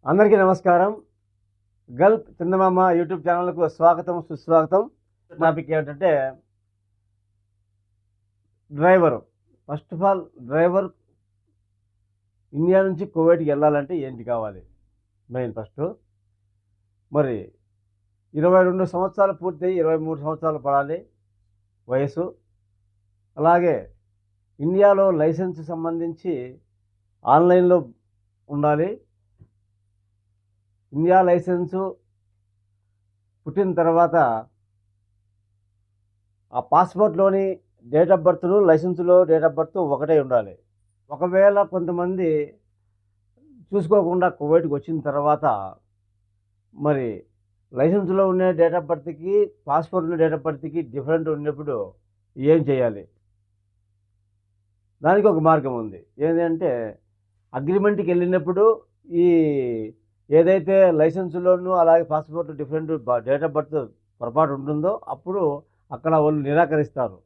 అందరికీ నమస్కారం. గల్ఫ్ చందమామ యూట్యూబ్ ఛానల్‌కు స్వాగతం, సుస్వాగతం. టాపిక్ ఏమిటంటే driver. First of all driver India నుంచి కువైట్‌కి ఎళ్ళాలంటే ఏంటి కావాలి? Main first. మరి 22 సంవత్సరాలు పూర్తయ్యి 23 సంవత్సరాలు పడాలి వయసు. అలాగే ఇండియాలో లైసెన్స్ సంబంధించి ఆన్‌లైన్‌లో ఉండాలి. ఇండియా లైసెన్సు పుట్టిన తర్వాత ఆ పాస్‌పోర్ట్‌లోని డేట్ ఆఫ్ బర్త్‌ను, లైసెన్స్‌లో డేట్ ఆఫ్ బర్త్ ఒకటే ఉండాలి. ఒకవేళ కొంతమంది చూసుకోకుండా కువైట్‌కి వచ్చిన తర్వాత మరి లైసెన్స్‌లో ఉండే డేట్ ఆఫ్ బర్త్‌కి, పాస్‌పోర్ట్‌లో డేట్ ఆఫ్ బర్త్‌కి డిఫరెంట్ ఉన్నప్పుడు ఏం చేయాలి? దానికి ఒక మార్గం ఉంది. ఏందంటే అగ్రీమెంట్‌కెళ్ళినప్పుడు ఈ ఏదైతే లైసెన్స్‌లోను అలాగే passport different date of birth పొరపాటు ఉంటుందో అప్పుడు అక్కడ వాళ్ళు నిరాకరిస్తారు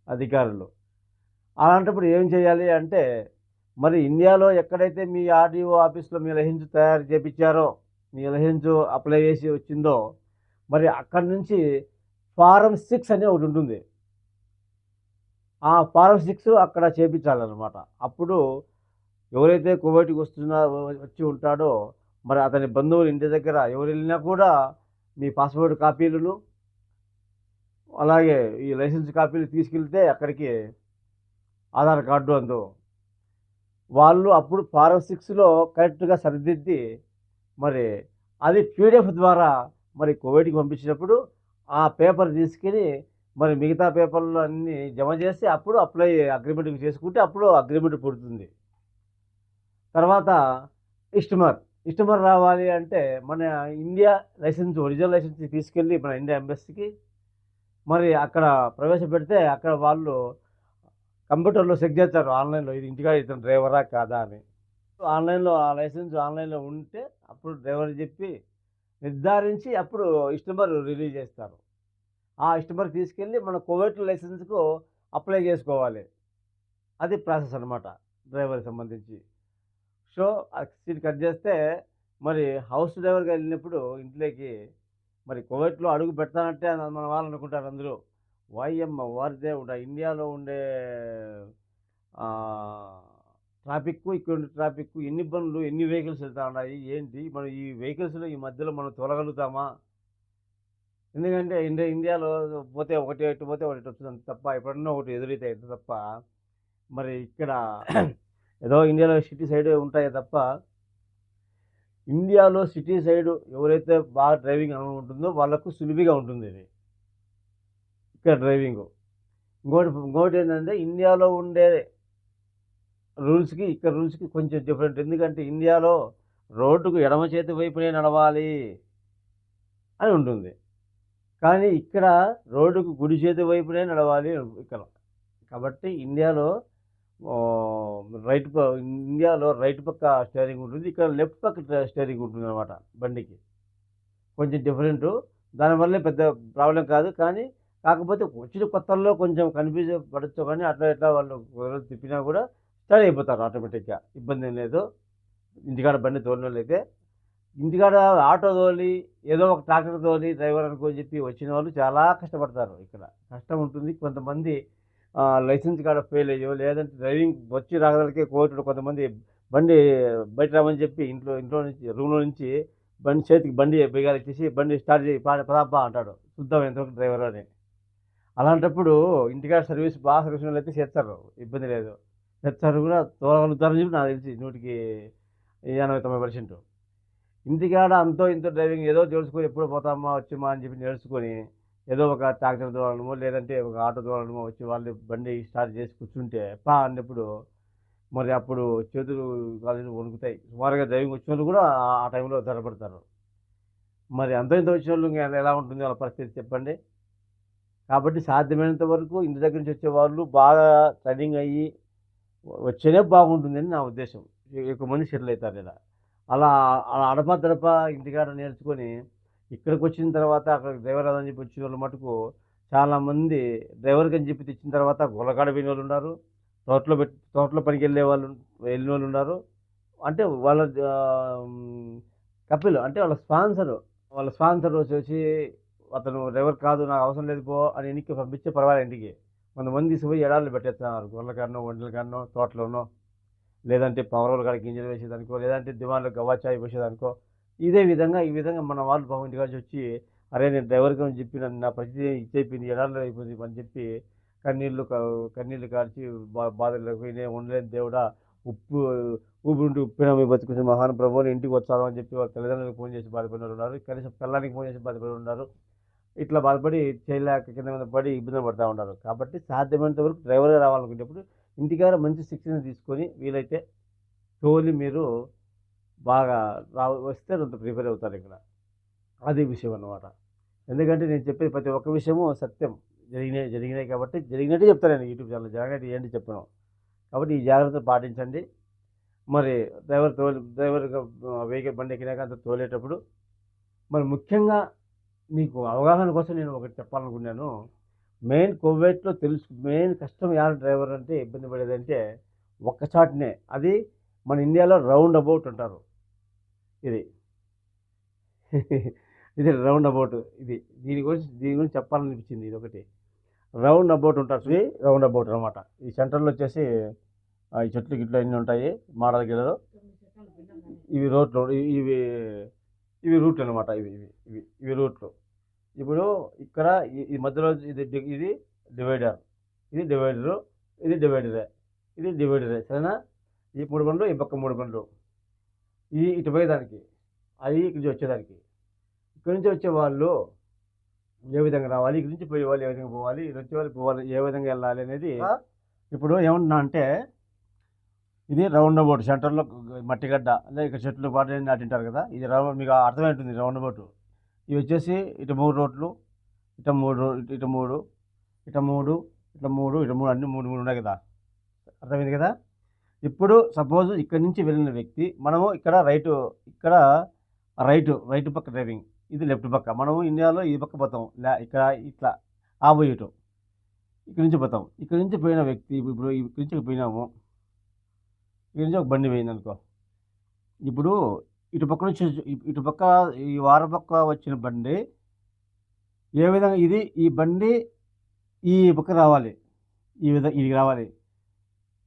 అధికారులు. అలాంటప్పుడు ఏం చేయాలి అంటే, మరి ఇండియాలో ఎక్కడైతే మీ ఆర్‌డీఓ ఆఫీస్‌లో మీ లైసెన్స్ తయారు చేపిచ్చారో, మీ లైసెన్స్ అప్లై చేసి వచ్చిందో, మరి అక్కడి నుంచి ఫారం 6 అని ఒకటుంటుంది. ఆ ఫారం 6 అక్కడ చేపిచ్చాలనమాట. అప్పుడు ఎవరైతే కువైట్‌కి వచ్చి ఉంటాడో, మరి అతని బంధువులు ఇంటి దగ్గర ఎవరెళ్ళినా కూడా మీ పాస్‌పోర్ట్ కాపీలను, అలాగే ఈ లైసెన్స్ కాపీలు తీసుకెళ్తే అక్కడికి ఆధార్ కార్డు అందు వాళ్ళు అప్పుడు ఫారం 6లో కరెక్ట్‌గా సరిదిద్ది మరి అది పీడీఎఫ్ ద్వారా మరి కువైట్‌కి పంపించినప్పుడు ఆ పేపర్ తీసుకొని మరి మిగతా పేపర్‌లు అన్నీ జమ చేసి అప్పుడు అగ్రీమెంట్‌కి చేసుకుంటే అప్పుడు అగ్రీమెంట్ పుడుతుంది. తర్వాత ఇస్టమర్. ఇస్టమర్ రావాలి అంటే మన ఇండియా లైసెన్స్ ఒరిజినల్ లైసెన్స్ తీసుకెళ్ళి మన ఇండియా ఎంబసీకి మరి అక్కడ ప్రవేశపెడితే అక్కడ వాళ్ళు కంప్యూటర్‌లో చెక్ చేస్తారు ఆన్‌లైన్‌లో ఇది ఇంటికాడ ఇతను డ్రైవరా? కాదా? అని. ఆన్‌లైన్‌లో ఆ లైసెన్స్ ఆన్‌లైన్‌లో ఉంటే అప్పుడు డ్రైవర్ చెప్పి నిర్ధారించి అప్పుడు ఇస్టమర్ రిలీజ్ చేస్తారు. ఆ ఇస్టమర్ తీసుకెళ్ళి మన కువైట్ లైసెన్స్‌కు అప్లై చేసుకోవాలి. అది ప్రాసెస్ అనమాట డ్రైవర్‌కి సంబంధించి. సో, ఆ సీన్ కట్ చేస్తే మరి హౌస్ డ్రైవర్‌గా ఎళ్ళినప్పుడు ఇంట్లోకి మరి కువైట్‌లో అడుగు పెడతానంటే మన వాళ్ళు అనుకుంటారు అందరూ. వాయమ్మ వారి దేవుడా! ఇండియాలో ఉండే ఆహ్, ట్రాఫిక్కు, ఇక్కడుండే ట్రాఫిక్కు ఎన్ని బండ్లు, ఎన్ని వెహికల్స్ ఎళ్తా ఉన్నాయి. ఏంటి మనం ఈ వెహికల్స్‌లో ఈ మధ్యలో మనం తోలగలుగుతామా? ఎందుకంటే ఇండియాలో పోతే ఒకటి ఎటు పోతే ఒకటి వస్తుంది అంతే తప్ప ఎప్పుడన్నా ఒకటి ఎదురైతాయి అంతే తప్ప మరి ఇక్కడ ఏదో ఇండియాలో సిటీ సైడ్ ఉంటాయే తప్ప ఇండియాలో సిటీ సైడ్ ఎవరైతే బాగా డ్రైవింగ్ అనుభవం ఉంటుందో వాళ్ళకు సులువుగా ఉంటుంది ఇది. ఇక్కడ డ్రైవింగు. ఇంకోటేంటంటే ఇండియాలో ఉండే రూల్స్‌కి, ఇక్కడ రూల్స్‌కి కొంచెం డిఫరెంట్. ఎందుకంటే ఇండియాలో రోడ్డుకు ఎడమ చేతి వైపునే నడవాలి అని ఉంటుంది. కానీ ఇక్కడ రోడ్డుకు కుడి చేతి వైపునే నడవాలి ఇక్కడ. కాబట్టి రైట్ ప ఇండియాలో రైట్ పక్క స్టీరింగ్ ఉంటుంది. ఇక్కడ లెఫ్ట్ పక్క స్టీరింగ్ ఉంటుందనమాట బండికి. కొంచెం డిఫరెంటు. దానివల్లే పెద్ద ప్రాబ్లమ్ కాదు. కానీ కాకపోతే వచ్చిన కొత్తల్లో కొంచెం కన్‌ఫ్యూజ్ పడొచ్చు కానీ అట్లా ఇట్లా వాళ్ళు ఒకరోజు తిప్పినా కూడా స్టడీ అయిపోతారు ఆటోమేటిక్‌గా. ఇబ్బందేం లేదు. ఇంటికాడ బండి తోలినోళ్ళైతే. ఇంటికాడ ఆటో తోలి, ఏదో ఒక ట్రాక్టర్ తోలి డ్రైవర్ అనుకోని చెప్పి వచ్చిన వాళ్ళు చాలా కష్టపడతారు ఇక్కడ. కష్టం ఉంటుంది. కొంతమంది లైసెన్స్ కాడ ఫెయిల్ అయ్యో, లేదంటే డ్రైవింగ్ వచ్చి రాగలకే కోర్టులో కొంతమంది బండి బయట రమ్మని చెప్పి ఇంట్లో నుంచి రూమ్‌లో నుంచి చేతికి బండి బిగాలిచ్చేసి బండి స్టార్ట్ చేయి పదాప్పా అంటాడు. చూద్దాం ఎంతవరకు డ్రైవరు అని. అలాంటప్పుడు ఇంటికాడ బాగా సర్వీస్ ఉన్నోళ్ళైతే చేస్తారు. ఇబ్బంది లేదు. చేస్తారు కూడా తోలగలుగుతారని చెప్పి నాకు తెలిసి 100కి 80, 90%. ఇంటికాడ అంతో ఇంతో డ్రైవింగ్ ఏదో తెలుసుకొని ఎప్పుడు పోతామా, వచ్చామా అని చెప్పి నేర్చుకొని, ఏదో ఒక ట్రాక్టర్ తోలడమో, లేదంటే ఒక ఆటో తోలడమో వచ్చి వాళ్ళు బండి స్టార్ట్ చేసి కూర్చుంటే అన్నప్పుడు మరి అప్పుడు చేతులు, కాళ్ళు వణుకుతాయి. సుమారుగా డ్రైవింగ్ వచ్చినోళ్ళు కూడా ఆ టైంలో ధైర్యపడతారు. మరి అంతో ఇంతో వచ్చినోళ్ళు ఇంక ఎలా ఉంటుంది వాళ్ళ పరిస్థితి చెప్పండి? కాబట్టి సాధ్యమైనంత వరకు ఇంటి దగ్గర నుంచి వచ్చేవాళ్ళు బాగా ట్రైనింగ్ అయ్యి వచ్చేనే బాగుంటుందని నా ఉద్దేశం. ఎక్కువ మంది సెటిల్ అయితారు ఈడ. అలా అలా అడపా ఇంటికాడ నేర్చుకొని ఇక్కడికొచ్చిన తర్వాత అక్కడ డ్రైవర్ అదని చెప్పి వచ్చినోళ్ళు మటుకు చాలామంది డ్రైవర్‌కని చెప్పి తెచ్చిన తర్వాత గులకాడ పోయినోళ్ళున్నారు. తోటలో పనికెళ్ళే వాళ్ళు వెళ్ళినోళ్ళున్నారు. అంటే వాళ్ళ కపిల్ అంటే వాళ్ళ స్పాన్సర్ వచ్చేసి అతను డ్రైవర్ కాదు నాకు అవసరం లేదు పో అని ఎన్నికి పంపించే పర్వాలేదు ఇంటికి. కొంతమంది తీసుకుపోయి ఎడారులు పెట్టేస్తున్నారు. గొర్రెల కాడనో, ఒంటెల కాడనో, తోటలోనో, లేదంటే పవర్ కాడ గింజలు వేసేదానికో, లేదంటే దివాన్లో గవ్వాచాయ్ పోసేదానికో. ఈ విధంగా మన వాళ్ళు పాపం ఇంటికాడికి వచ్చి, అరే నేను డ్రైవర్కి అని చెప్పి నన్ను నా పరిస్థితి ఇచ్చైపోయింది, ఎడారిలో అయిపోయింది అని చెప్పి కన్నీళ్లు కార్చి బాధలు నేను ఉండలేని దేవుడా, ఉప్పు ఊపిరి ఉప్పిన మీ బతుకు మహాన్ ప్రభు అని ఇంటికి వచ్చాను అని చెప్పి వాళ్ళ తల్లిదండ్రులకు ఫోన్ చేసి బాధపడిన ఉన్నారు. కనీసం పిల్లలకి ఫోన్ చేసి బాధపడి ఉన్నారు. ఇట్లా బాధపడి చేయలేక కింద మీద పడి ఇబ్బంది పడుతూ ఉన్నారు. కాబట్టి సాధ్యమైనంత వరకు డ్రైవర్గా రావాలనుకునేటప్పుడు ఇంటికాడ మంచి శిక్షణ తీసుకొని వీలైతే తోలి మీరు బాగా వస్తే కొంత ప్రిపేర్ అవుతారు ఇక్కడ. అది విషయం అన్నమాట. ఎందుకంటే నేను చెప్పేది ప్రతి ఒక్క విషయము సత్యం. జరిగినాయి కాబట్టి జరిగినట్టే చెప్తాను నేను యూట్యూబ్ ఛానల్. జరగనట్టు ఏంటి చెప్పను. కాబట్టి ఈ జాగ్రత్తలు పాటించండి. మరి డ్రైవర్గా వెహికల్ బండి ఎక్కినాక అంత తోలేటప్పుడు మరి ముఖ్యంగా మీకు అవగాహన కోసం నేను ఒకటి చెప్పాలనుకున్నాను. కోవిడ్లో మెయిన్ కష్టం డ్రైవర్ అంటే ఇబ్బంది పడేదంటే ఒక్క చాటునే. అది మన ఇండియాలో రౌండ్ అబౌట్ అంటారు. ఇది ఇది రౌండ్ అబౌట్. దీని గురించి చెప్పాలనిపించింది. ఇది ఒకటి రౌండ్ అబౌట్ ఉంటుంది. రౌండ్ అబౌట్ అనమాట. ఈ సెంటర్లో వచ్చేసి ఈ చెట్లు గిట్లు అన్నీ ఉంటాయి, మాడల గిడలు. ఇవి రోడ్లు, ఇవి రూట్లు అనమాట. ఇవి రూట్లు. ఇప్పుడు ఇక్కడ ఈ మధ్యలో ఇది డివైడర్, ఇది డివైడరు, ఇది డివైడరే. సరేనా? ఈ 3 బండ్లు, ఈ పక్క 3 బండ్లు, ఇటు పోయేదానికి, అవి ఇక్కడి నుంచి వచ్చేదానికి. ఇక్కడి నుంచి వచ్చే వాళ్ళు ఏ విధంగా రావాలి, ఇక్కడి నుంచి పోయే వాళ్ళు ఏ విధంగా పోవాలి, ఇటు వచ్చే వాళ్ళు పోవాలి ఏ విధంగా వెళ్ళాలి అనేది. ఇప్పుడు ఏమంటున్నా అంటే ఇది రౌండ్ అబౌట్. సెంటర్లో మట్టిగడ్డ, అదే ఇక్కడ చెట్లు పాటు నాటింటారు కదా, ఇది రౌండ్. మీకు అర్థమవుతుంది రౌండ్ అబౌట్. ఇవి వచ్చేసి ఇటు 3 రోడ్లు, ఇటు 3, ఇటు 3, ఇటు 3, ఇటు 3, ఇటు 3, అన్ని 3 ఉన్నాయి కదా. అర్థమైంది కదా? ఇప్పుడు సపోజ్ ఇక్కడి నుంచి వెళ్ళిన వ్యక్తి, మనము ఇక్కడ రైట్ పక్క డ్రైవింగ్, ఇది లెఫ్ట్ పక్క. మనము ఇండియాలో ఈ పక్క పోతాం, ఇక్కడ ఇట్లా ఆపోజిట్ ఇక్కడి నుంచి పోతాం. ఇక్కడి నుంచి పోయిన వ్యక్తి ఇప్పుడు ఇక్కడి నుంచి పోయినాము, ఇక్కడి నుంచి ఒక బండి పోయింది అనుకో. ఇప్పుడు ఇటు పక్క ఈ వారం పక్క వచ్చిన బండి ఏ విధంగా ఈ బండి ఈ పక్క రావాలి, ఇది రావాలి.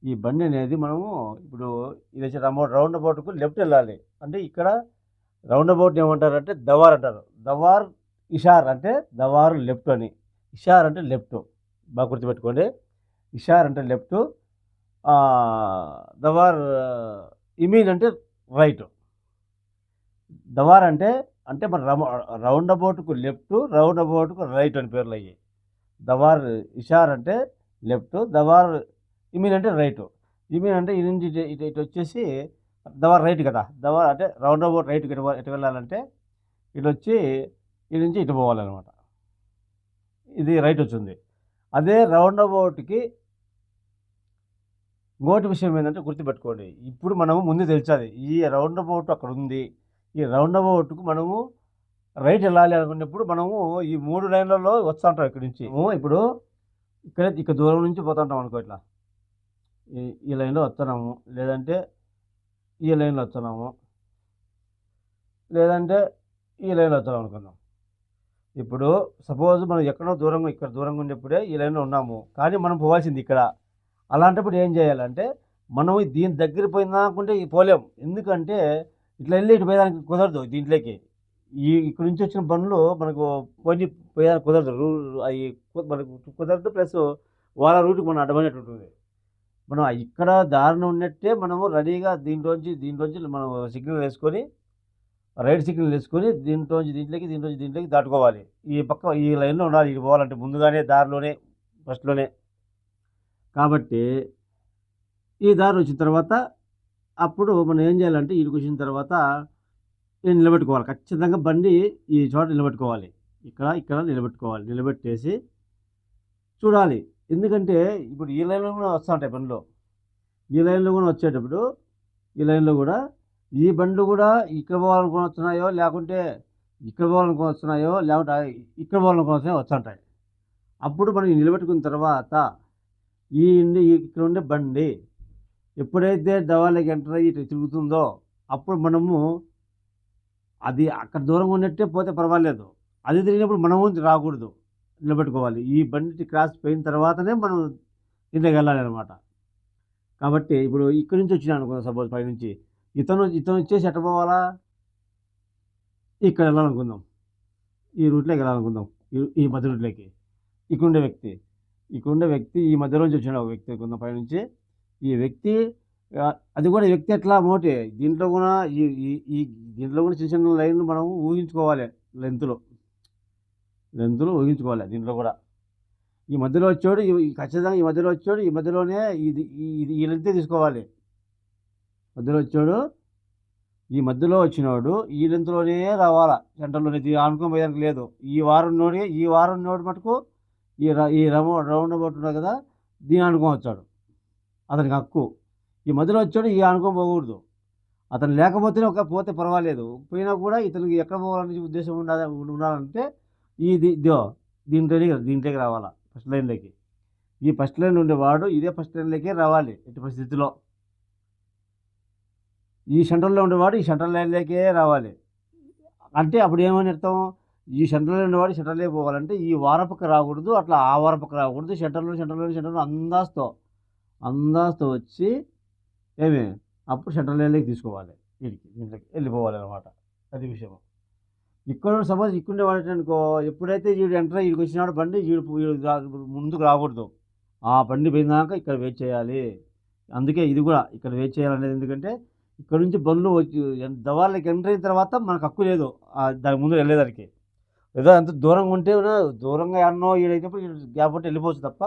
ఈ బండి అనేది మనము ఇప్పుడు ఇది వచ్చి రౌండ్ అబౌట్కు లెఫ్ట్ వెళ్ళాలి. అంటే ఇక్కడ రౌండ్ అబౌట్ ఏమంటారంటే దవార్ అంటారు. దవార్ ఇషార్ అంటే దవార్ లెఫ్ట్ అని. ఇషార్ అంటే లెఫ్ట్. బాగా గుర్తుపెట్టుకోండి. ఇషార్ అంటే లెఫ్ట్, దవార్ ఇమీన్ అంటే రైట్. దవార్ అంటే మన రౌండ్ అబౌట్కు లెఫ్ట్, రౌండ్ అబౌట్కు రైట్ అని పేర్లు అయ్యాయి. దవార్ ఇషార్ అంటే లెఫ్ట్, దవార్ ఇమీన్ అంటే రైట్. ఇమీన్ అంటే ఇది నుంచి ఇటు వచ్చేసి దవార్ రైట్ కదా. దవార్ అంటే రౌండ్ అబౌట్ రైట్ ఎటు వెళ్ళాలంటే ఇటు వచ్చి ఇటు నుంచి ఇటు పోవాలన్నమాట. ఇది రైట్ వచ్చింది. అదే రౌండ్ అబౌట్కి ఇంకోటి విషయం ఏంటంటే గుర్తుపెట్టుకోండి. ఇప్పుడు మనము ముందు తెలిసాది ఈ రౌండ్ అబౌట్ అక్కడ ఉంది. ఈ రౌండ్ అబౌట్కు మనము రైట్ వెళ్ళాలి అనుకున్నప్పుడు మనము ఈ 3 లైన్లలో వస్తూ ఉంటాం. ఇక్కడి నుంచి ఇప్పుడు ఇక్కడ దూరం నుంచి పోతుంటాం అనుకో. ఇట్లా ఈ లైన్లో వస్తున్నాము, లేదంటే ఈ లైన్లో వస్తున్నాము, లేదంటే ఈ లైన్లో వస్తున్నాం అనుకుందాం. ఇప్పుడు సపోజ్ మనం ఎక్కడో ఇక్కడ దూరంగా ఉండేప్పుడే ఈ లైన్లో ఉన్నాము, కానీ మనం పోవాల్సింది ఇక్కడ. అలాంటప్పుడు ఏం చేయాలంటే మనం దీని దగ్గర పోయిందనుకుంటే పోలేం. ఎందుకంటే ఇట్లా వెళ్ళి ఇటు పోయేదానికి కుదరదు. దీంట్లోకి ఇక్కడ నుంచి వచ్చిన బండ్లు మనకు పోయేదానికి కుదరదు. అవి మనకు కుదరదు. ప్లస్ వాళ్ళ రూట్కి మనం అడ్డమైనట్టు ఉంటుంది. మనం ఇక్కడ దారిన ఉన్నట్టే మనము రెడీగా దీంట్లోంచి మనం సిగ్నల్ వేసుకొని, రైట్ సిగ్నల్ వేసుకొని దీంట్లోకి దాటుకోవాలి. ఈ లైన్లో ఉండాలి. ఇటు పోవాలంటే ముందుగానే దారిలోనే ఫస్ట్లోనే. కాబట్టి ఈ దారి వచ్చిన తర్వాత అప్పుడు మనం ఏం చేయాలంటే ఇటుకు వచ్చిన తర్వాత నిలబెట్టుకోవాలి. ఖచ్చితంగా బండి ఈ చోట నిలబెట్టుకోవాలి. ఇక్కడ నిలబెట్టుకోవాలి. నిలబెట్టేసి చూడాలి. ఎందుకంటే ఇప్పుడు ఈ లైన్లో కూడా వస్తూ ఉంటాయి బండ్లు. ఈ లైన్లో కూడా వచ్చేటప్పుడు ఈ లైన్లో కూడా ఈ బండ్లు కూడా ఇక్కడ పోవాలనుకుని వస్తున్నాయో, లేకుంటే ఇక్కడ పోవాలనుకుని వస్తున్నాయో, లేకుంటే ఇక్కడ పోవాలనుకుని వస్తున్నాయో వస్తుంటాయి. అప్పుడు మనం నిలబెట్టుకున్న తర్వాత ఇక్కడ ఉండే బండి ఎప్పుడైతే దవాలకి ఎంటర్ అయ్యి ఇటు తిరుగుతుందో అప్పుడు మనము అది అక్కడ దూరంగా ఉన్నట్టే పోతే పర్వాలేదు. అది తిరిగినప్పుడు మనము రాకూడదు. నిలబెట్టుకోవాలి. ఈ బండి క్రాస్ పోయిన తర్వాతనే మనం ఇంట్లోకెళ్ళాలనమాట. కాబట్టి ఇప్పుడు ఇక్కడి నుంచి వచ్చినాడనుకో సపోజ్ పైనుంచి. ఇతను వచ్చేసి ఎట్ట పోవాలా? ఇక్కడ వెళ్ళాలనుకుందాం. ఈ రూట్‌లోకి వెళ్ళాలనుకుందాం. ఈ మధ్య రూట్‌లోకి. ఇక్కడుండే వ్యక్తి ఈ మధ్యలోంచి వచ్చినాడు ఒక వ్యక్తి అనుకుందాం పైనుంచి. ఈ వ్యక్తి అది కూడా వ్యక్తి ఎట్లా మోటి దీంట్లో కూడా ఈ ఈ ఈ దీంట్లో కూడా చిన్న చిన్న లైన్‌లు మనం ఊహించుకోవాలి. లెంగ్త్‌లు ఊహించుకోవాలి దీంట్లో కూడా. ఈ మధ్యలో వచ్చాడు ఖచ్చితంగా ఈ మధ్యలో వచ్చాడు. ఈ మధ్యలోనే ఈ లెంగ్తే తీసుకోవాలి. మధ్యలో వచ్చాడు. ఈ మధ్యలో వచ్చినోడు ఈ లెంత్‌లోనే రావాలా. సెంటర్‌లోనే ఆనుకొని పోయేదానికి లేదు. ఈ వారం నోడు మటుకు ఈ రౌండ్ అబౌట్ ఉన్నది కదా, దీన్ని ఆనుకొని వచ్చాడు. అతనికి హక్కు. ఈ మధ్యలో వచ్చాడు ఈ ఆనుకొని పోకూడదు. అతను లేకపోతేనే పోతే పర్వాలేదు. పోయినా కూడా ఇతనికి ఎక్కడ పోవాలనే ఉద్దేశం ఉండాలంటే దీంట్లోకి రావాలా ఫస్ట్ లైన్‌లోకి. ఈ ఫస్ట్ లైన్ ఉండేవాడు ఇదే ఫస్ట్ లైన్‌లోకే రావాలి ఎట్టి పరిస్థితిలో. ఈ సెంటర్‌లో ఉండేవాడు ఈ సెంట్రల్ లైన్‌లోకే రావాలి. అంటే అప్పుడు ఏమని అర్థం? ఈ సెంటర్‌లో ఉండేవాడు సెంటర్‌లోకి పోవాలంటే ఈ వారపక్క రాకూడదు, అట్లా ఆ వారపక్క రాకూడదు. సెంటర్‌లో అందాజుతో వచ్చి అప్పుడు సెంట్రల్ లైన్‌లోకి తీసుకోవాలి. దీంట్లోకి వెళ్ళిపోవాలన్నమాట. అది విషయం. ఇక్కడ సపోజ్ ఇక్కడుండేవాడు అనుకో, ఎప్పుడైతే ఈడికి వచ్చినాడు బండి ముందుకు రాకూడదు. ఆ బండి పోయినాక ఇక్కడ వెయిట్ చేయాలి. అందుకే ఇది కూడా ఇక్కడ వెయిట్ చేయాలనేది. ఎందుకంటే ఇక్కడ నుంచి బండ్లు వచ్చి దవాళ్ళకి ఎంటర్ అయిన తర్వాత మనకు హక్కు లేదు దాని ముందు వెళ్ళేదానికి. ఏదో అంత దూరంగా ఉంటే దూరంగా ఎన్నో ఈడైనప్పుడు గ్యాప్ ఉంటే వెళ్ళిపోవచ్చు తప్ప,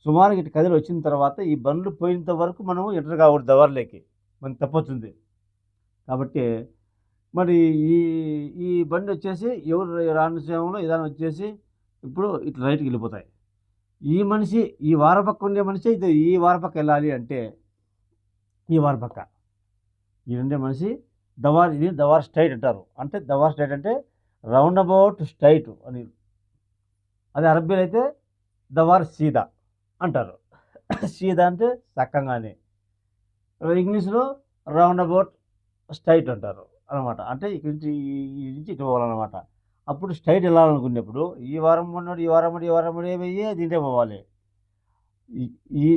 సుమారుగా ఇటు కదిలి వచ్చిన తర్వాత ఈ బండ్లు పోయినంత వరకు మనం ఎంటర్ కాకూడదు దవార్లోకి. మనకి తప్పొచ్చింది. కాబట్టి మరి ఈ బండి వచ్చేసి ఎవరు రాని సమయంలో ఇదాని వచ్చేసి ఇప్పుడు ఇట్లా రైట్కి వెళ్ళిపోతాయి. ఈ మనిషి ఈ వారపక్క ఉండే మనిషి ఈ వారపక్క వెళ్ళాలి అంటే ఈ వారపక్క ఈ ఉండే మనిషి ఇది దవార్ స్ట్రైట్ అంటారు. అంటే దవార్ స్ట్రైట్ అంటే రౌండ్ అబౌట్ స్ట్రైట్ అని. అదే అరబ్బీలో అయితే దవార్ సీదా అంటారు. సీదా అంటే చక్కంగానే. ఇంగ్లీష్లో రౌండ్ అబౌట్ స్ట్రైట్ అంటారు అనమాట. అంటే ఇక్కడి నుంచి ఇటు పోవాలన్నమాట. అప్పుడు స్ట్రైట్ వెళ్ళాలనుకునేప్పుడు ఈ వారం పోయి దీంట్లో పోవాలి.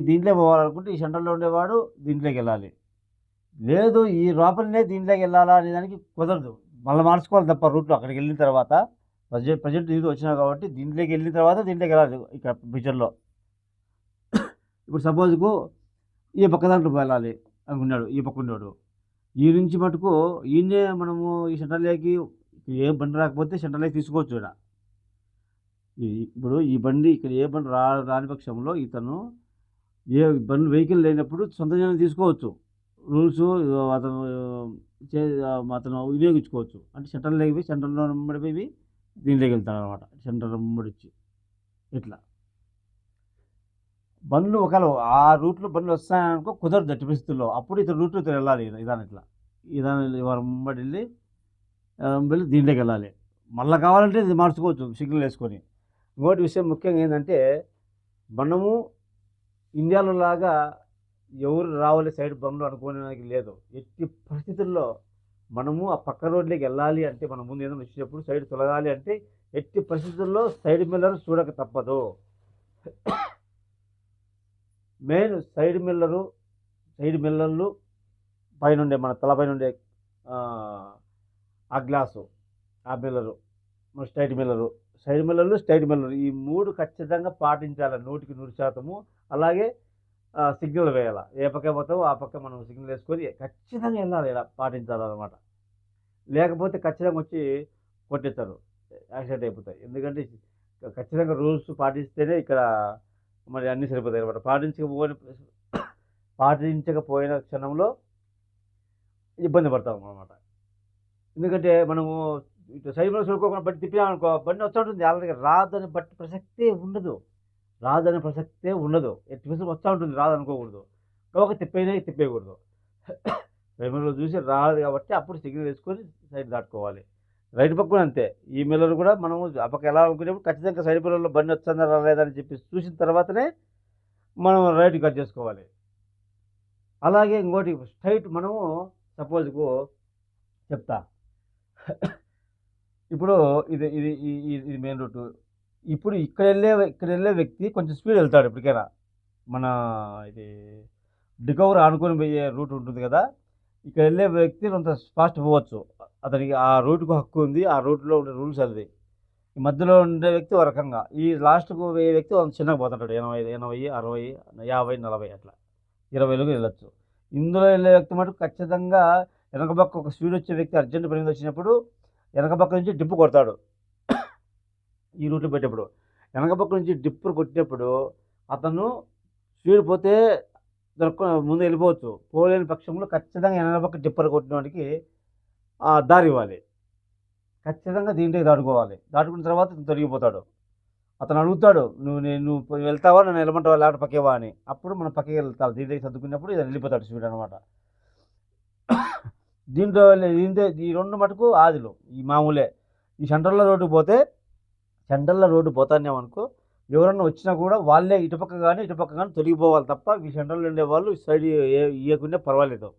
దీంట్లో పోవాలనుకుంటే ఈ సెంటర్లో ఉండేవాడు దీంట్లోకి వెళ్ళాలి. లేదు ఈ లోపలనే దీంట్లోకి వెళ్ళాలా అనే దానికి కుదరదు. మళ్ళీ మార్చుకోవాలి తప్ప రూట్లో. అక్కడికి వెళ్ళిన తర్వాత ప్రజెంట్ ఇది వచ్చినా కాబట్టి దీంట్లోకి వెళ్ళిన తర్వాత దీంట్లోకి వెళ్ళాలి. ఇక్కడ పిక్చర్లో ఇప్పుడు సపోజ్కు ఈ పక్క దాంట్లో వెళ్ళాలి అనుకున్నాడు ఈ పక్క ఉన్నాడు. ఈ నుంచి మటుకు ఈయన్నే మనము ఈ సెంటర్లోకి ఏ బండి రాకపోతే సెంటర్లోకి తీసుకోవచ్చు. ఇక్కడ ఇప్పుడు ఈ బండి ఇక్కడ ఏ బండి రాని పక్షంలో ఇతను ఏ బండి వెహికల్ లేనప్పుడు సొంత జనం తీసుకోవచ్చు. రూల్స్ అతను వినియోగించుకోవచ్చు. అంటే సెంటర్లోకి పోయి సెంటర్లో పోయి దీంట్లోకి వెళ్తాడు అనమాట. సెంటర్ వచ్చి ఇట్లా బండ్లు ఒకవేళ ఆ రూట్లో బండ్లు వస్తాయనుకో కుదరదు అట్టి పరిస్థితుల్లో. అప్పుడు ఇతను రూట్లో వెళ్ళాలి. ఇదాని వెంబడి వెళ్ళి దీంట్లోకి వెళ్ళాలి. మళ్ళీ కావాలంటే ఇది మార్చుకోవచ్చు సిగ్నల్ వేసుకొని. ఇంకోటి విషయం ముఖ్యంగా ఏంటంటే మనము ఇండియాలో లాగా ఎవరు రావాలి సైడ్ బండ్లు అనుకోవడానికి లేదు. ఎట్టి పరిస్థితుల్లో మనము ఆ పక్క రోడ్లోకి వెళ్ళాలి అంటే మన ముందు ఏదైనా వచ్చేటప్పుడు సైడ్ తొలగాలి అంటే ఎట్టి పరిస్థితుల్లో సైడ్ మిల్లర్ చూడక తప్పదు. మెయిన్ సైడ్ మిల్లర్లు పైన ఉండే మన తలపైన ఉండే ఆ గ్లాసు ఆ మిల్లరు స్ట్రైట్ మిల్లరు ఈ మూడు ఖచ్చితంగా పాటించాలి 100%. అలాగే సిగ్నల్ వేయాలి. ఏ పక్క పోతావో ఆ పక్క మనం సిగ్నల్ వేసుకొని ఖచ్చితంగా వెళ్ళాలి. ఇలా పాటించాలన్నమాట. లేకపోతే ఖచ్చితంగా వచ్చి కొట్టేస్తారు, యాక్సిడెంట్ అయిపోతాయి. ఎందుకంటే ఖచ్చితంగా రూల్స్ పాటిస్తేనే ఇక్కడ మరి అన్నీ సరిపోతాయి అనమాట. పాటించకపోయిన క్షణంలో ఇబ్బంది పడతాం అనమాట. ఎందుకంటే మనము ఇటు సైడ్ మీద చూడుకోకుండా బండి తిప్పినామనుకో బండి వస్తూ ఉంటుంది. ఆల్రెడీ రాదని ప్రసక్తే ఉండదు. ఎట్టి పరిస్థితులు వస్తూ ఉంటుంది. రాదనుకోకూడదు. ఒక తిప్పేయకూడదు. సైడ్ మిర్రర్లో చూసి రాదు కాబట్టి అప్పుడు సిగ్నల్ వేసుకొని సైడ్ దాటుకోవాలి. రైట్ పక్క కూడా అంతే. ఈ మిర్రర్ కూడా మనము ఆ పక్క వెళ్ళాలనుకునేప్పుడు ఖచ్చితంగా సైడ్ మిర్రర్లో బండి వస్తుందా రాలేదని చెప్పి చూసిన తర్వాతనే మనం రైట్ కట్ చేసుకోవాలి. అలాగే ఇంకోటి స్ట్రైట్ మనము సపోజ్కు చెప్తా. ఇప్పుడు ఇది మెయిన్ రూటు. ఇప్పుడు ఇక్కడ వెళ్ళే వ్యక్తి కొంచెం స్పీడ్ వెళ్తాడు ఎప్పటికైనా. మన ఇది డికవర్ ఆనుకొని పోయే రూట్ ఉంటుంది కదా, ఇక్కడ వెళ్ళే వ్యక్తి కొంత ఫాస్ట్ పోవచ్చు. అతనికి ఆ రూట్కు హక్కు ఉంది, ఆ రూట్లో ఉండే రూల్స్ అది. ఈ మధ్యలో ఉండే వ్యక్తి ఒక రకంగా, ఈ లాస్ట్కు పోయే వ్యక్తి కొంచెం చిన్నగా పోతుంటాడు, 80, 60, 50, 40 అట్లా 20 వెళ్ళొచ్చు. ఇందులో వెళ్ళే వ్యక్తి మటుకు ఖచ్చితంగా వెనక పక్క ఒక స్పీడ్ వచ్చే వ్యక్తి అర్జెంట్ పని మీద వచ్చినప్పుడు వెనక పక్క నుంచి డిప్పు కొడతాడు. ఈ రూట్లో పెట్టేప్పుడు వెనక పక్క నుంచి డిప్పు కొట్టినప్పుడు అతను స్పీడ్ పోతే ముందు వెళ్ళిపోవచ్చు. పోలేని పక్షంలో ఖచ్చితంగా వెనక పక్క డిప్పర్ కొట్టిన వాడికి దారి ఇవ్వాలి. ఖచ్చితంగా దీంట్లో దాటుకోవాలి. దాటుకున్న తర్వాత తొలగిపోతాడు. అతను అడుగుతాడు, నువ్వు వెళ్తావా, నన్ను వెళ్ళమంటావా, లేకపోతే పక్కేవా అని. అప్పుడు మనం పక్కకి వెళ్తాం. దీంట్లోకి సర్దుకున్నప్పుడు ఇది వెళ్ళిపోతాడు స్పీడ్ అనమాట. దీంట్లో ఈ రెండు మటుకు ఆదిలో ఈ మామూలే. ఈ సెంట్రల్లో రోడ్డు పోతానేమనుకో, ఎవరన్నా వచ్చినా కూడా వాళ్ళే ఇటుపక్క కానీ తొలగిపోవాలి తప్ప ఈ సెంట్రల్లో ఉండే వాళ్ళు సైడ్ ఇవ్వకుండా పర్వాలేదు.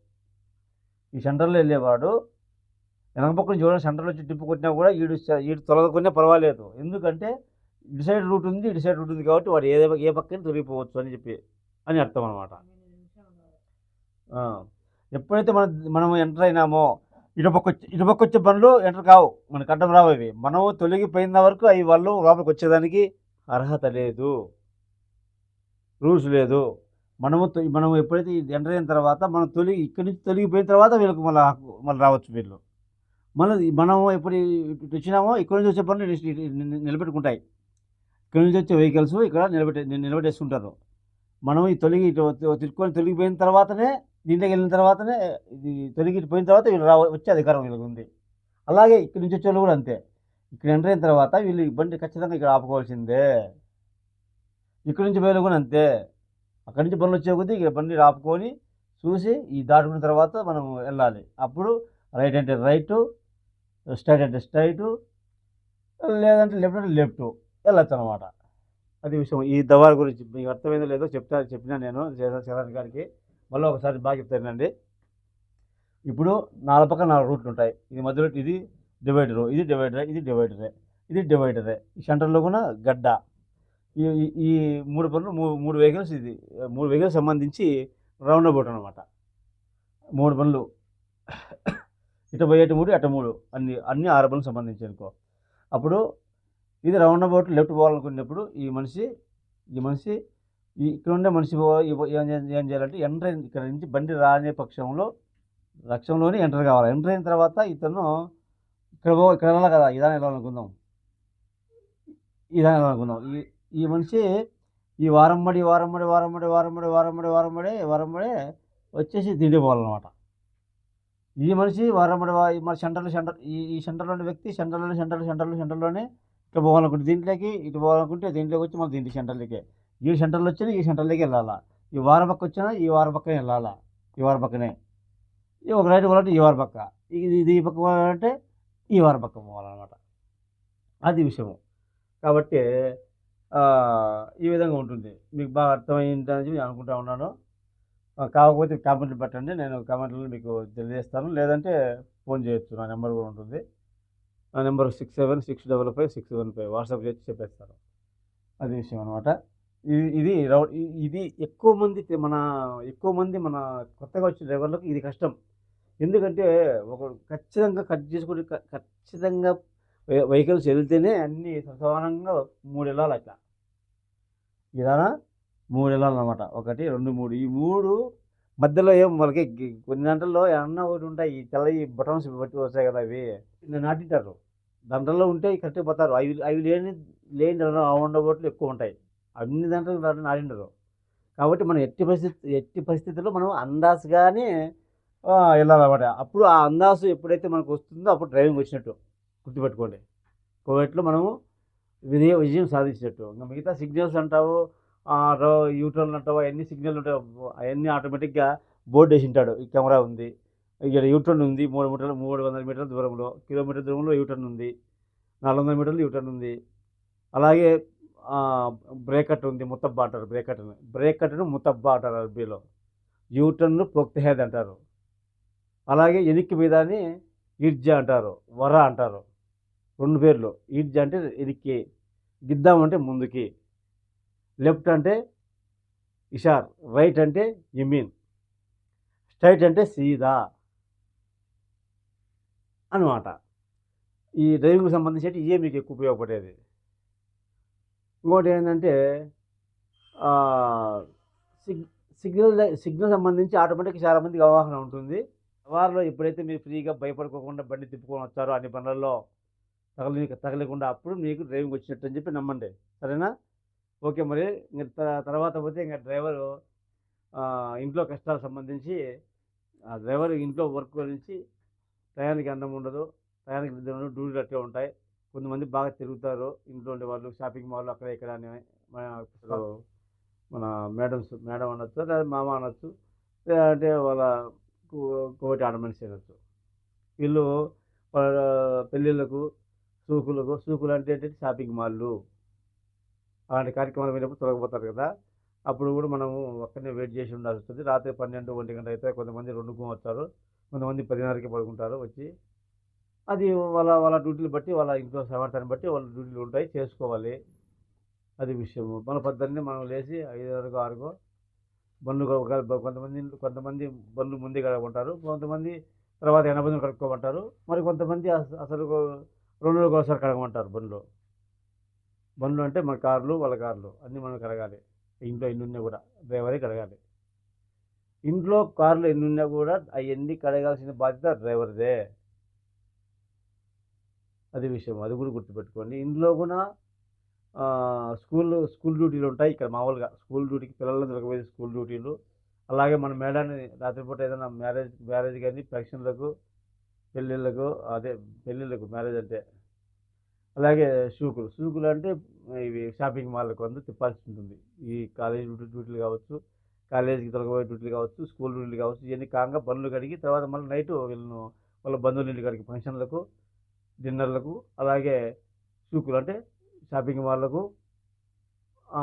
ఈ సెంట్రల్లో వెళ్ళేవాడు వెనక పక్క నుంచి ఎవరైనా సెంటర్లో వచ్చి టిప్పు కొట్టినా కూడా ఈడు తొలగకున్నా పర్వాలేదు. ఎందుకంటే ఇటు సైడ్ రూట్ ఉంది కాబట్టి వాడు ఏ పక్కన తొలగిపోవచ్చు అని అర్థం అనమాట. ఎప్పుడైతే మనం ఎంటర్ అయినామో ఇటుపక్క వచ్చే పనులు ఎంటర్ కావు, మనకు అడ్డం రావు. అవి మనం తొలగిపోయిన వరకు అవి వాళ్ళు లోపలికి వచ్చేదానికి అర్హత లేదు, రూల్స్ లేదు. మనం ఎప్పుడైతే ఎంటర్ అయిన తర్వాత ఇక్కడి నుంచి తొలగిపోయిన తర్వాత వీళ్ళకి మళ్ళీ రావచ్చు. వీళ్ళు మనం ఎప్పుడు ఇటు వచ్చినామో ఇక్కడ నుంచి వచ్చే పనులు నిలబెట్టుకుంటాయి. ఇక్కడ నుంచి వచ్చే వెహికల్స్ ఇక్కడ నిలబెట్టేసుకుంటారు. మనం తొలగిపోయిన తర్వాతనే, దీంట్లోకి వెళ్ళిన తర్వాతనే, ఇది తొలగిపోయిన తర్వాత వీళ్ళు వచ్చే అధికారం వీళ్ళకి ఉంది. అలాగే ఇక్కడ నుంచి వచ్చే వాళ్ళు కూడా అంతే. ఇక్కడ ఎంటర్ అయిన తర్వాత వీళ్ళు బండి ఖచ్చితంగా ఇక్కడ ఆపుకోవాల్సిందే. ఇక్కడ నుంచి పోయేలు కూడా అంతే. అక్కడి నుంచి బండ్లు వచ్చే కొద్దీ ఇక్కడ బండి ఆపుకొని చూసి ఈ దాటుకున్న తర్వాత మనం వెళ్ళాలి. అప్పుడు రైట్ అంటే రైటు, స్ట్రైట్ అంటే స్ట్రైటు, లేదంటే లెఫ్ట్ అంటే లెఫ్ట్ వెళ్ళొచ్చు అనమాట. అది విషయం. ఈ దవాల గురించి మీకు అర్థమైందో లేదో చెప్పినా నేను శరత్ గారికి. మళ్ళీ ఒకసారి బాగా చెప్తానండి. ఇప్పుడు 4 పక్కన 4 రూట్లు ఉంటాయి. ఇది మధ్యలో ఇది డివైడరు, ఇది డివైడరే. ఈ సెంటర్లో కూడా గడ్డ. ఈ 3 పనులు 3 వెహికల్స్, ఇది 3 వెహికల్స్ సంబంధించి రౌండ్ అబౌట్ అనమాట. 3 పనులు, ఇటు పోయేటి 3 అటు 3, అన్ని 6 పనులకు సంబంధించి అనుకో. అప్పుడు ఇది రౌండ్ అబౌట్ లెఫ్ట్ పోవాలనుకున్నప్పుడు ఈ మనిషి ఇక్కడ ఉండే మనిషి ఏం చేయాలంటే ఇక్కడ నుంచి బండి రానే పక్షంలోనే ఎంటర్ కావాలి. ఎంటర్ అయిన తర్వాత ఇతను ఇక్కడ వెళ్ళాలి కదా, ఇదాని వెళ్ళాలనుకుందాం. ఈ మనిషి ఈ వారంబడి వచ్చేసి దిండి పోవాలన్నమాట. ఈ మనిషి మన ఈ సెంటర్లో ఉండే వ్యక్తి సెంటర్లోనే ఇట్లా పోవాలనుకుంటే దీంట్లోకి, ఇటు పోవాలనుకుంటే దీంట్లోకి వచ్చి మళ్ళీ దీంట్లో సెంటర్లోకి, ఈ సెంటర్లో వచ్చినా ఈ సెంటర్లోకి వెళ్ళాలా. ఈ వారం పక్క వచ్చినా ఈ వారం పక్కనే వెళ్ళాలా. ఈ వారం పక్కనే ఒక రైట్ పోవాలంటే ఈ వారం పక్క, ఇది ఈ పక్క పోవాలంటే ఈ వారం పక్క పోవాలన్నమాట. అది విషయము. కాబట్టి ఈ విధంగా ఉంటుంది. మీకు బాగా అర్థమైందని నేను అనుకుంటా ఉన్నాను. కాకపోతే కామెంట్లు పెట్టండి, నేను కామెంట్లో మీకు తెలియజేస్తాను. లేదంటే ఫోన్ చేయొచ్చు, నా నెంబర్ కూడా ఉంటుంది. నా నెంబర్ 67655615 వాట్సాప్ చేసి చెప్పేస్తాను. అది విషయం అనమాట. ఇది ఎక్కువ మంది మన కొత్తగా వచ్చిన డ్రైవర్లకు ఇది కష్టం. ఎందుకంటే ఖచ్చితంగా కట్ చేసుకుని ఖచ్చితంగా వెహికల్స్ వెళ్తేనే అన్నీ సమానంగా 3 వెళ్ళాలి. అట్లా ఇదానా 3 వెళ్ళాలన్నమాట. 1, 2, 3. ఈ 3 మధ్యలో మనకి కొన్ని గంటల్లో ఏమన్నా ఒకటి ఉంటాయి, ఈ తెల్ల ఈ బటన్స్ బట్టి వస్తాయి కదా, అవి నాటింటారు. దాంట్లో ఉంటే కరెక్ట్గా పోతారు. అవి లేని ఉండబోట్లు ఎక్కువ ఉంటాయి. అన్ని దాంట్లో నాటింటారు. కాబట్టి మనం ఎట్టి పరిస్థితుల్లో మనం అందాజుగానే వెళ్ళాలన్నమాట. అప్పుడు ఆ అందాజు ఎప్పుడైతే మనకు వస్తుందో అప్పుడు డ్రైవింగ్ వచ్చినట్టు గుర్తుపెట్టుకోండి. కోవిడ్లో మనము విజయం సాధించినట్టు. ఇంకా మిగతా సిగ్నల్స్ అంటావు, యూటర్న్ అంటావు, అవన్నీ సిగ్నల్ ఉంటాయి, అవన్నీ ఆటోమేటిక్గా బోర్డు వేసి ఉంటాడు. ఈ కెమెరా ఉంది, ఇక్కడ యూటర్న్ ఉంది, 300 మీటర్ల దూరంలో, కిలోమీటర్ దూరంలో యూటర్న్ ఉంది, 400 మీటర్లు యూటర్న్ ఉంది. అలాగే బ్రేక్ కట్ ఉంది, ముత్తబ్బా అంటారు. బ్రేక్ కట్ను ముత్తబ్బా అంటారు అరబీలో. యూటర్న్ను పోక్తహేద్ అంటారు. అలాగే ఎనిక్కి మీదని ఈడ్జా అంటారు. వర అంటారు. 2 పేర్లు. ఈడ్జా అంటే ఎనిక్కి, గిద్దాం అంటే ముందుకి, లెఫ్ట్ అంటే ఇషార్, రైట్ అంటే యమీన్, స్ట్రైట్ అంటే సీదా అనమాట. ఈ డ్రైవింగ్‌కి సంబంధించి ఇయే మీకు ఎక్కువ ఉపయోగపడేది. ఇంకోటి ఏంటంటే ఆహ్, సిగ్ సిగ్నల్ సంబంధించి ఆటోమేటిక్‌గా చాలా మందికి అవగాహన ఉంటుంది. సవారిలో ఎప్పుడైతే మీరు ఫ్రీగా భయపడుకోకుండా బండి తిప్పుకొని వస్తారో అన్ని పనులలో తగలకుండా అప్పుడు మీకు డ్రైవింగ్ వచ్చినట్టు అని చెప్పి నమ్మండి. సరేనా? ఓకే. మరి ఇంక తర్వాత పోతే ఇంక డ్రైవరు ఇంట్లో కష్టాలకు సంబంధించి ఆ డ్రైవర్ ఇంట్లో వర్క్ గురించి టయానికి అన్నం ఉండదు. టయానికి నిద్ర ఉండదు. డ్యూటీలు అట్లే ఉంటాయి. కొంతమంది బాగా తిరుగుతారు. ఇంట్లో ఉండేవాళ్ళు షాపింగ్ మాల్ అక్కడ ఇక్కడ అని ఇప్పుడు మన మేడం అనొచ్చు, లేదా మామ అనొచ్చు. లేదంటే వాళ్ళ కో కోటి ఆడమనిషి అనొచ్చు. వీళ్ళు పెళ్ళిళ్ళకు, సూకులంటే ఏంటంటే షాపింగ్ మాల్‌లు. అలాంటి కార్యక్రమాలు పోయినప్పుడు తొలగిపోతారు కదా! అప్పుడు కూడా మనము అక్కడనే వెయిట్ చేసి ఉండాల్సొస్తది. రాత్రి 12, 1 గంట అయితే కొంతమంది 2కు వస్తారు. కొంతమంది 10:30కే పడుకుంటారు వచ్చి. అది వాళ్ళ వాళ్ళ డ్యూటీలు బట్టి, వాళ్ళ ఇంట్లో సామర్థ్యాన్ని బట్టి వాళ్ళ డ్యూటీలు ఉంటాయి. చేసుకోవాలి. అది విషయము. మన పొద్దున్నే మనం లేసి 5:30కో, 6కో బండ్లు కొంతమంది బండ్లు ముందే కడుక్కుంటారు. కొంతమంది తర్వాత ఎనపతిని కడుక్కోమంటారు. మరి కొంతమంది అసలు 2 రోజులకోసారి కడగమంటారు బండ్లు. బండ్లు అంటే మన కార్లు, వాళ్ళ కార్లు అన్నీ మనం కడగాలి. ఇంట్లో ఎన్నున్నా కూడా డ్రైవరే కడగాలి. ఇంట్లో కార్లు ఎన్నున్నా కూడా అయన్నీ కడగాల్సిన బాధ్యత డ్రైవర్‌దే. అది విషయం. అది కూడా గుర్తుపెట్టుకోండి. ఇందులో కూడా స్కూల్ డ్యూటీలుంటాయి. ఇక్కడ మామూలుగా స్కూల్ డ్యూటీకి పిల్లలను తొలకపోయే స్కూల్ డ్యూటీలు. అలాగే మన మేడాన్ని రాత్రిపూట ఏదైనా మ్యారేజ్ గాని, ఫంక్షన్‌లకు, పెళ్ళిళ్ళకు అదే పెళ్ళిళ్ళకు మ్యారేజ్ అంటే. అలాగే షూకులంటే ఇవి షాపింగ్ మాల్‌లకు తిప్పాల్సి ఉంటుంది. ఈ కాలేజీ డ్యూటీలు కావచ్చు, కాలేజీకి తొలకపోయే డ్యూటీలు కావచ్చు, స్కూల్ డ్యూటీలు కావచ్చు, ఇయన్నీ కాంగా బండ్లు కడిగి తర్వాత మళ్ళీ నైటు వీళ్ళను వాళ్ళ బంధువుల ఇంటి కాడికి ఫంక్షన్‌లకు, డిన్నర్‌లకు అలాగే అంటే షాపింగ్ మాల్‌లకు ఆ!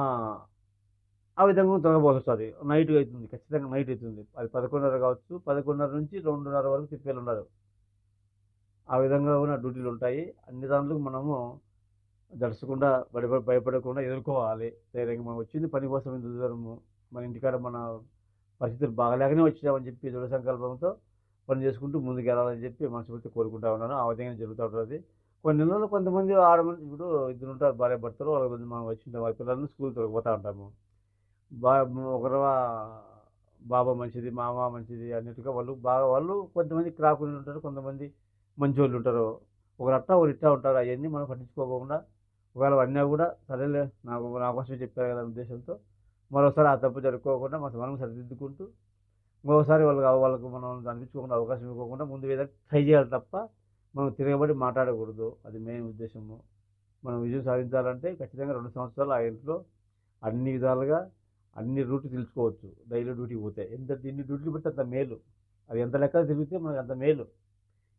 ఆ విధంగా తొలగపోవలసొస్తది. నైట్ అయితుంది. ఖచ్చితంగా నైట్ అయితుంది. అది 11:30 కావచ్చు. 11:30 నుంచి 2:30 వరకు తిప్పేలుండదు. ఆ విధంగా కూడా డ్యూటీలుంటాయి. అన్ని దాంట్లకు మనము దడసకుండా భయపడకుండా ఎదుర్కోవాలి. ధైర్యంగా మనం వచ్చింది పని కోసం ఇంత దూరము. మన ఇంటికాడ మన పరిస్థితులు బాగాలేకనే వచ్చామని చెప్పి దృఢ సంకల్పంతో పని చేసుకుంటూ ముందుకెళ్ళాలని చెప్పి మనస్ఫూర్తిగా కోరుకుంటా ఉన్నాను. ఆ విధంగానే జరుగుతా ఉంటది. కొన్ని నెలల్లో కొంతమంది ఇప్పుడు ఇద్దరుంటారు భార్యాభర్తలు. వాళ్ళ మనం వచ్చింటాం. వాళ్ళ పిల్లల్ని స్కూల్‌కి తోలుకుపోతా ఉంటాము. బా ఒకరు బాబా మంచిది, మామ మంచిది అన్నట్టుగా వాళ్ళు కొంతమంది క్రాకులు ఉంటారు. కొంతమంది మంచోళ్ళుంటారు. ఒకరు అట్టా, ఒకరు ఇట్టా ఉంటారు. అయన్నీ మనం పట్టించుకోకుండా ఒకవేళ అన్నా కూడా సరేలే నా కోసమే చెప్పారు కదా అనే ఉద్దేశంతో మరోసారి ఆ తప్పు జరుపుకోకుండా మనం సరిదిద్దుకుంటూ ఇంకొకసారి వాళ్ళకు మనం అనిపించుకోకుండా అవకాశం ఇవ్వకుండా ముందు ఏదైనా ట్రై చేయాలి తప్ప మనం తిరగబడి మాట్లాడకూడదు. అది మెయిన్ ఉద్దేశము. మనం విజయం సాధించాలంటే ఖచ్చితంగా 2 సంవత్సరాలు ఆ ఇంట్లో అన్ని విధాలుగా అన్ని రూట్లు తెలుసుకోవచ్చు. డైలీ డ్యూటీకి పోతే. ఎన్ని డ్యూటీలు పెడితే అంత మేలు. అది ఎంత లెక్కన తిరిగితే మనకు అంత మేలు.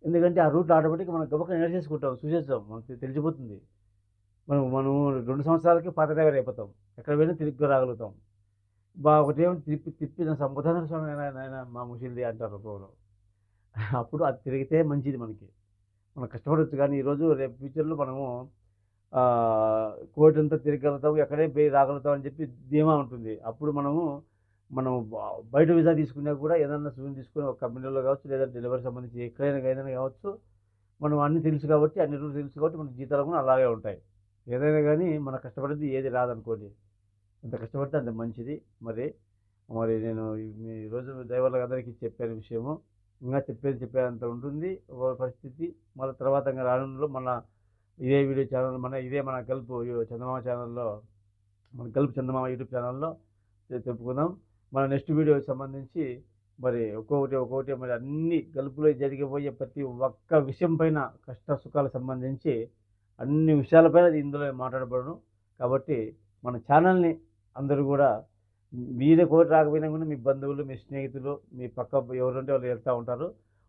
ఎందుకంటే ఆ రూట్‌లో ఆటోమేటిక్‌గా మనం గబుక్కన నేర్చేసుకుంటాం. చూసేస్తాం. మనకు తెలిసిపోతుంది. మనం 2 సంవత్సరాలకి పాత డ్రైవర్ అయిపోతాం. ఎక్కడ పోయినా తిరిగ్గా రాగలుగుతాం. ఒకటేమో తిప్పి నా సంబుధన స్వామి నాయనా మా ముషిల్ది అంటారు ఒక్కొక్కరు. అప్పుడు అది తిరిగితే మంచిది మనకి. మనం కష్టపడొచ్చు కానీ ఈరోజు రేపు ఫ్యూచర్‌లో మనము కోటంతా తిరగలుగుతాం. ఎక్కడే పోయి రాగలుగుతాం అని చెప్పి ధీమా ఉంటుంది. అప్పుడు మనం బయట వీసా తీసుకున్నా కూడా ఏదన్నా తీసుకొని ఒక కంపెనీలో కావచ్చు, లేదా డెలివరీ సంబంధించి ఎక్కడైనా ఏదైనా కావచ్చు. మనం అన్నీ తెలుసు కాబట్టి, అన్ని రూల్స్ తెలుసు కాబట్టి మన జీతాలు కూడా అలాగే ఉంటాయి. ఏదైనా గానీ మనం కష్టపడింది ఏది రాదనుకోండి. ఎంత కష్టపడితే అంత మంచిది. మరి, మరి నేను ఈరోజు డ్రైవర్లందరికీ చెప్పాను విషయము. ఇంకా చెప్పేంత ఉంటుంది పరిస్థితి. మళ్ళీ తర్వాత ఇంక రానుండలో ఇదే వీడియో ఛానల్ మన గల్ప్ చందమామ ఛానల్‌లో మన గల్ప్ చందమామ యూట్యూబ్ ఛానల్‌లో చెప్పుకుందాం. మన నెక్స్ట్ వీడియోకి సంబంధించి మరి ఒక్కొక్కటి మరి అన్ని గల్ప్‌లో జరిగిపోయే ప్రతి ఒక్క విషయం పైన కష్ట సుఖాలకు సంబంధించి అన్ని విషయాలపైన ఇందులో మాట్లాడబడును. కాబట్టి మన ఛానల్‌ని అందరూ గూడా మీరే కోటి రాకపోయినా కూడా మీ బంధువులు, మీ స్నేహితులు, మీ పక్క ఎవరుంటే వాళ్ళు వెళ్తా ఉంటారు.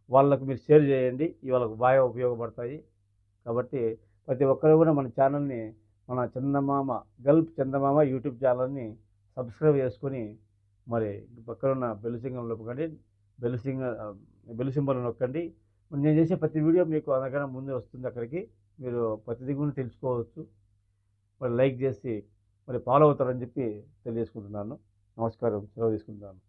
వాళ్ళకి మీరు షేర్ చేయండి. ఇవి వాళ్ళకి బాగా ఉపయోగపడతాయి. కాబట్టి ప్రతి ఒక్కరు కూడా మన ఛానల్‌ని మన గల్ప్ చందమామ యూట్యూబ్ ఛానల్‌ని సబ్స్క్రైబ్ చేసుకొని మరి పక్కన ఉన్న బెల్ సింబల్ నొక్కండి, బెల్ సింబల్ నొక్కండి. నేను చేసే ప్రతి వీడియో మీకు అనగానే ముందే వస్తుంది. అక్కడికి మీరు ప్రతిదీ కూడా తెలుసుకోవచ్చు. మరి లైక్ చేసి మరి ఫాలో అవుతారని చెప్పి తెలియజేసుకుంటున్నాను. నమస్కారం, సెలవు తీసుకుంటున్నాను.